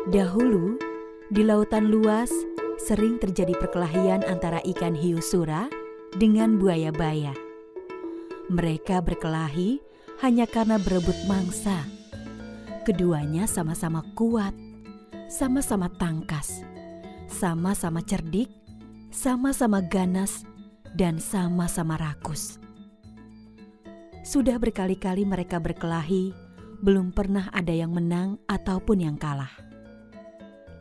Dahulu, di lautan luas sering terjadi perkelahian antara ikan hiu sura dengan buaya baya. Mereka berkelahi hanya karena berebut mangsa. Keduanya sama-sama kuat, sama-sama tangkas, sama-sama cerdik, sama-sama ganas, dan sama-sama rakus. Sudah berkali-kali mereka berkelahi, belum pernah ada yang menang ataupun yang kalah.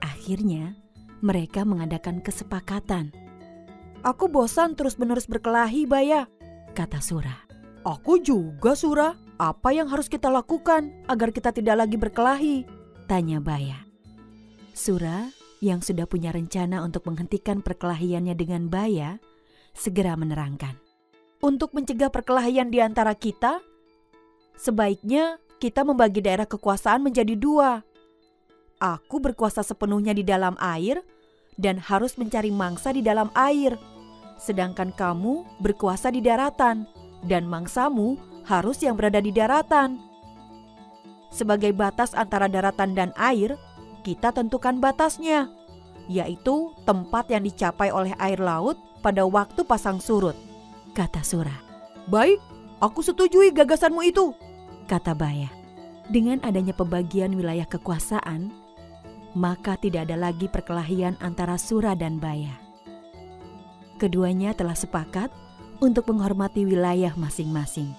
Akhirnya, mereka mengadakan kesepakatan. "Aku bosan terus-menerus berkelahi, Baya," kata Sura. "Aku juga, Sura. Apa yang harus kita lakukan agar kita tidak lagi berkelahi?" tanya Baya. Sura yang sudah punya rencana untuk menghentikan perkelahiannya dengan Baya, segera menerangkan. "Untuk mencegah perkelahian di antara kita, sebaiknya kita membagi daerah kekuasaan menjadi 2. Aku berkuasa sepenuhnya di dalam air dan harus mencari mangsa di dalam air. Sedangkan kamu berkuasa di daratan dan mangsamu harus yang berada di daratan. Sebagai batas antara daratan dan air, kita tentukan batasnya, yaitu tempat yang dicapai oleh air laut pada waktu pasang surut," kata Sura. "Baik, aku setujui gagasanmu itu," kata Baya. Dengan adanya pembagian wilayah kekuasaan, maka tidak ada lagi perkelahian antara Sura dan Baya. Keduanya telah sepakat untuk menghormati wilayah masing-masing.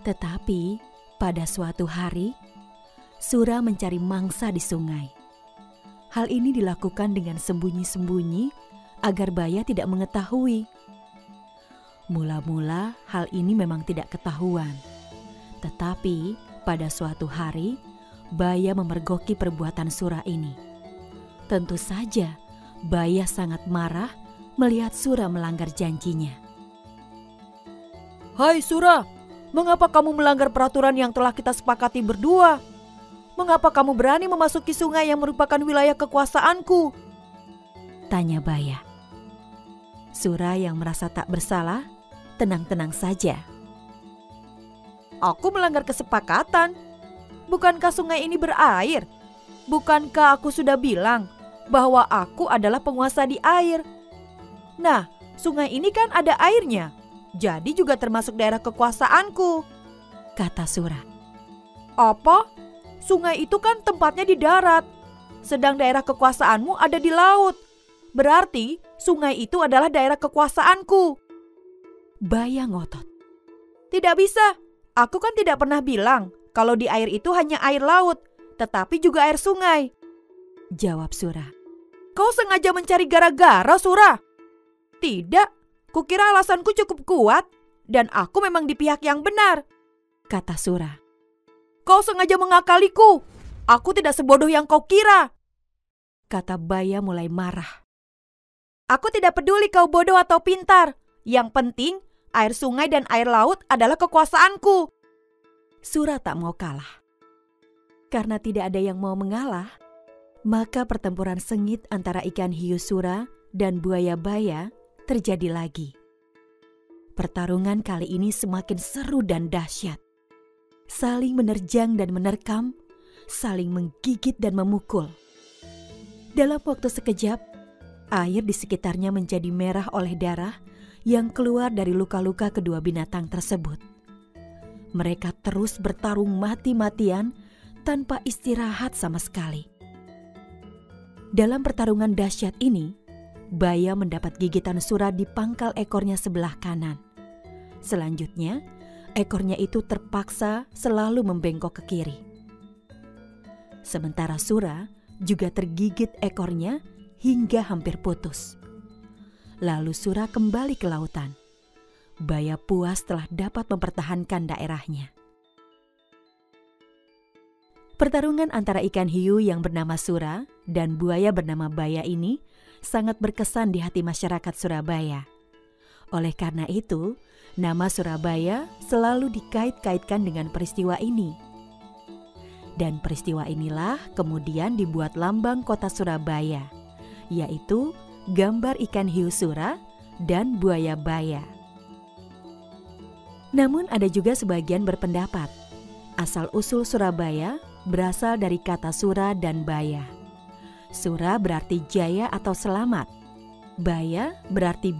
Tetapi pada suatu hari, Sura mencari mangsa di sungai. Hal ini dilakukan dengan sembunyi-sembunyi agar Baya tidak mengetahui. Mula-mula hal ini memang tidak ketahuan. Tetapi pada suatu hari, Baya memergoki perbuatan Sura ini. Tentu saja Baya sangat marah melihat Sura melanggar janjinya. "Hai Sura, mengapa kamu melanggar peraturan yang telah kita sepakati berdua? Mengapa kamu berani memasuki sungai yang merupakan wilayah kekuasaanku?" tanya Baya. Sura yang merasa tak bersalah, tenang-tenang saja. "Aku melanggar kesepakatan. Bukankah sungai ini berair? Bukankah aku sudah bilang bahwa aku adalah penguasa di air? Nah, sungai ini kan ada airnya, jadi juga termasuk daerah kekuasaanku," kata Sura. "Apa? Sungai itu kan tempatnya di darat, sedang daerah kekuasaanmu ada di laut. Berarti sungai itu adalah daerah kekuasaanku." Baya ngotot. "Tidak bisa. Aku kan tidak pernah bilang kalau di air itu hanya air laut, tetapi juga air sungai," jawab Sura. "Kau sengaja mencari gara-gara, Sura?" "Tidak, kukira alasanku cukup kuat dan aku memang di pihak yang benar," kata Sura. "Kau sengaja mengakaliku. Aku tidak sebodoh yang kau kira," kata Baya mulai marah. "Aku tidak peduli kau bodoh atau pintar. Yang penting air sungai dan air laut adalah kekuasaanku." Sura tak mau kalah. Karena tidak ada yang mau mengalah, maka pertempuran sengit antara ikan hiu Sura dan buaya Baya terjadi lagi. Pertarungan kali ini semakin seru dan dahsyat. Saling menerjang dan menerkam, saling menggigit dan memukul. Dalam waktu sekejap, air di sekitarnya menjadi merah oleh darah yang keluar dari luka-luka kedua binatang tersebut. Mereka terus bertarung mati-matian tanpa istirahat sama sekali. Dalam pertarungan dahsyat ini, Baya mendapat gigitan Sura di pangkal ekornya sebelah kanan. Selanjutnya, ekornya itu terpaksa selalu membengkok ke kiri. Sementara Sura juga tergigit ekornya hingga hampir putus. Lalu Sura kembali ke lautan. Baya puas telah dapat mempertahankan daerahnya. Pertarungan antara ikan hiu yang bernama Sura dan buaya bernama Baya ini sangat berkesan di hati masyarakat Surabaya. Oleh karena itu, nama Surabaya selalu dikait-kaitkan dengan peristiwa ini. Dan peristiwa inilah kemudian dibuat lambang kota Surabaya, yaitu gambar ikan hiu Sura dan buaya Baya. Namun ada juga sebagian berpendapat, asal-usul Surabaya berasal dari kata sura dan baya. Sura berarti jaya atau selamat. Baya berarti